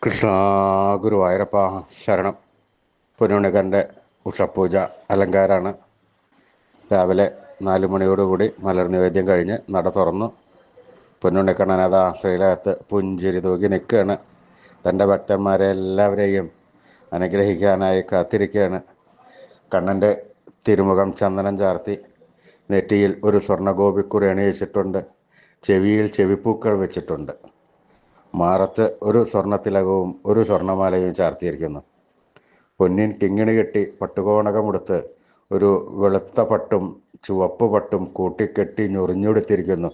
കൃഷ്ണ ഗുരുവായൂരപ്പ ശരണം. പൊന്നുണ്ണിക്കൻ്റെ ഉഷപൂജ അലങ്കാരമാണ്. രാവിലെ 4 മണിയോടുകൂടി മലർ നിവേദ്യം കഴിഞ്ഞ് നട തുറന്നു. പൊന്നുണ്ണിക്കണ്ണൻ അതാ ശ്രീലകത്ത് പുഞ്ചിരി തൂക്കി നിൽക്കുകയാണ്. തൻ്റെ ഭക്തന്മാരെ എല്ലാവരെയും അനുഗ്രഹിക്കാനായി കാത്തിരിക്കുകയാണ്. കണ്ണൻ്റെ തിരുമുഖം ചന്ദനം ചാർത്തി, നെറ്റിയിൽ ഒരു സ്വർണ്ണഗോപിക്കുറി അണിയിച്ചിട്ടുണ്ട്. ചെവിയിൽ ചെവിപ്പൂക്കൾ വെച്ചിട്ടുണ്ട്. മാറത്ത് ഒരു സ്വർണ്ണത്തിലകവും ഒരു സ്വർണ്ണമാലയും ചാർത്തിയിരിക്കുന്നു. പൊന്നിൻ കിങ്ങിണി കെട്ടി പട്ടുകോണകമുടുത്ത് ഒരു വെളുത്ത പട്ടും ചുവപ്പ് പട്ടും കൂട്ടിക്കെട്ടി ഞൊറിഞ്ഞുടുത്തിരിക്കുന്നു.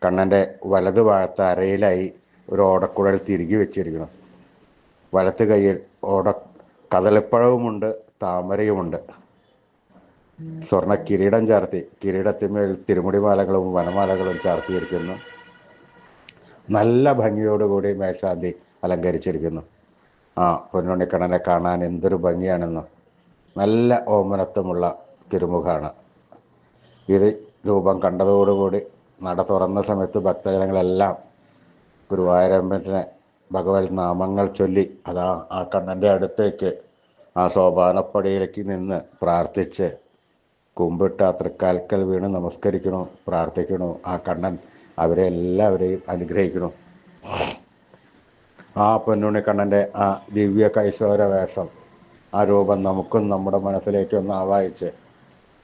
കണ്ണൻ്റെ വലതു ഭാഗത്ത് അരയിലായി ഒരു ഓടക്കുഴൽ തിരികെ വെച്ചിരിക്കുന്നു. വലത്ത് കൈയിൽ കദളിപ്പഴവുമുണ്ട്, താമരയുമുണ്ട്. സ്വർണ്ണ കിരീടം ചാർത്തി, കിരീടത്തിന്മേൽ തിരുമുടിമാലകളും വനമാലകളും ചാർത്തിയിരിക്കുന്നു. നല്ല ഭംഗിയോടുകൂടി മേൽശാന്തി അലങ്കരിച്ചിരിക്കുന്നു. പൊന്നുണ്ണിക്കണ്ണനെ കാണാൻ എന്തൊരു ഭംഗിയാണെന്ന്. നല്ല ഓമനത്വമുള്ള തിരുമുഖമാണ്. ഇത് രൂപം കണ്ടതോടുകൂടി നട തുറന്ന സമയത്ത് ഭക്തജനങ്ങളെല്ലാം ഗുരുവായൂരപ്പനെ ഭഗവത് നാമങ്ങൾ ചൊല്ലി അതാ ആ കണ്ണൻ്റെ അടുത്തേക്ക് ആ സോപാനപ്പടിയിലേക്ക് നിന്ന് പ്രാർത്ഥിച്ച് കുമ്പിട്ട് ആ തൃക്കാൽക്കൽ വീണ് നമസ്കരിക്കണു, പ്രാർത്ഥിക്കണു. ആ കണ്ണൻ അവരെ എല്ലാവരെയും അനുഗ്രഹിക്കണു. ആ പൊന്നുണ്ണിക്കണ്ണൻ്റെ ആ ദിവ്യ കൈശോര വേഷം, ആ രൂപം നമുക്കും നമ്മുടെ മനസ്സിലേക്കൊന്ന് ആവാഹിച്ച്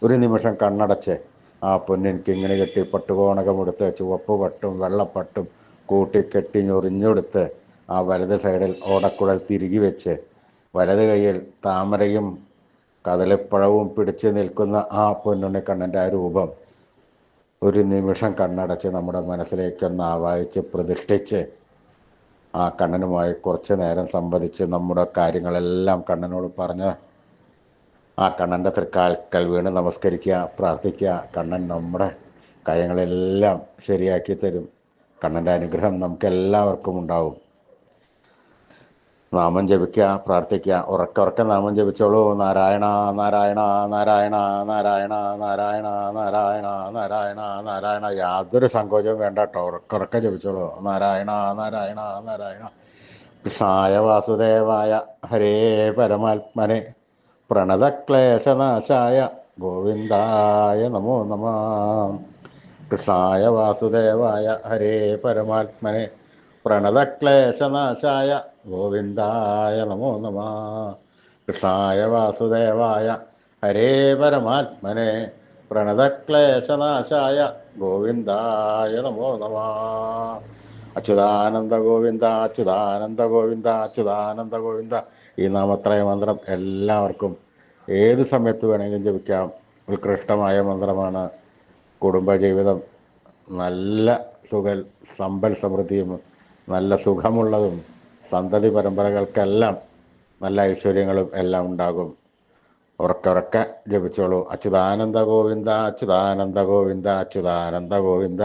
ഒരു നിമിഷം കണ്ണടച്ച് ആ പൊന്നിൻ കിങ്ങിണി കെട്ടി പട്ടുകോണകമെടുത്ത് ചുവപ്പ് പട്ടും വെള്ളപ്പട്ടും കൂട്ടിക്കെട്ടി ഞൊറിഞ്ഞെടുത്ത് ആ വലത് സൈഡിൽ ഓടക്കുഴൽ തിരികെ വെച്ച് വലത് കൈയിൽ താമരയും കദളിപ്പഴവും പിടിച്ച് നിൽക്കുന്ന ആ പൊന്നുണ്ണിക്കണ്ണൻ്റെ ആ രൂപം ഒരു നിമിഷം കണ്ണടച്ച് നമ്മുടെ മനസ്സിലേക്കൊന്ന് ആവാഹിച്ച് പ്രതിഷ്ഠിച്ച് ആ കണ്ണനുമായി കുറച്ച് നേരം സംവദിച്ച് നമ്മുടെ കാര്യങ്ങളെല്ലാം കണ്ണനോട് പറഞ്ഞ് ആ കണ്ണൻ്റെ തൃക്കാൽക്കൽ വീണ് നമസ്കരിക്കുക, പ്രാർത്ഥിക്കുക. കണ്ണൻ നമ്മുടെ കാര്യങ്ങളെല്ലാം ശരിയാക്കി തരും. കണ്ണൻ്റെ അനുഗ്രഹം നമുക്കെല്ലാവർക്കും ഉണ്ടാവും. നാമം ജപിക്കുക, പ്രാർത്ഥിക്കുക. ഉറക്കെ നാമം ജപിച്ചോളൂ. നാരായണ നാരായണ നാരായണ നാരായണ നാരായണ നാരായണ നാരായണ നാരായണ. യാതൊരു സങ്കോചവും വേണ്ട കേട്ടോ. ഉറക്കെ ജപിച്ചോളൂ. നാരായണ നാരായണ നാരായണ. കൃഷ്ണായ വാസുദേവായ ഹരേ പരമാത്മനെ പ്രണതക്ലേശനാശായ ഗോവിന്ദായ നമോ നമഃ. കൃഷ്ണായ വാസുദേവായ ഹരേ പരമാത്മനെ പ്രണതക്ലേശനാശായ ഗോവിന്ദായ നമോ നമഃ. കൃഷ്ണായ വാസുദേവായ ഹരേ പരമാത്മനെ പ്രണതക്ലേശനാശായ ഗോവിന്ദായ നമോ നമഃ. അച്യുതാനന്ദ ഗോവിന്ദ അച്യുതാനന്ദ ഗോവിന്ദ അച്യുതാനന്ദ ഗോവിന്ദ. ഈ നാമത്രയ മന്ത്രം എല്ലാവർക്കും ഏത് സമയത്ത് വേണമെങ്കിലും ജപിക്കാം. ഉത്കൃഷ്ടമായ മന്ത്രമാണ്. കുടുംബജീവിതം നല്ല സമ്പൽ സമൃദ്ധിയും നല്ല സുഖമുള്ളതും സന്തതി പരമ്പരകൾക്കെല്ലാം നല്ല ഐശ്വര്യങ്ങളും എല്ലാം ഉണ്ടാകും. ഉറക്കെ ജപിച്ചോളൂ. അച്യുതാനന്ദ ഗോവിന്ദ അച്യുതാനന്ദ ഗോവിന്ദ അച്യുതാനന്ദ ഗോവിന്ദ.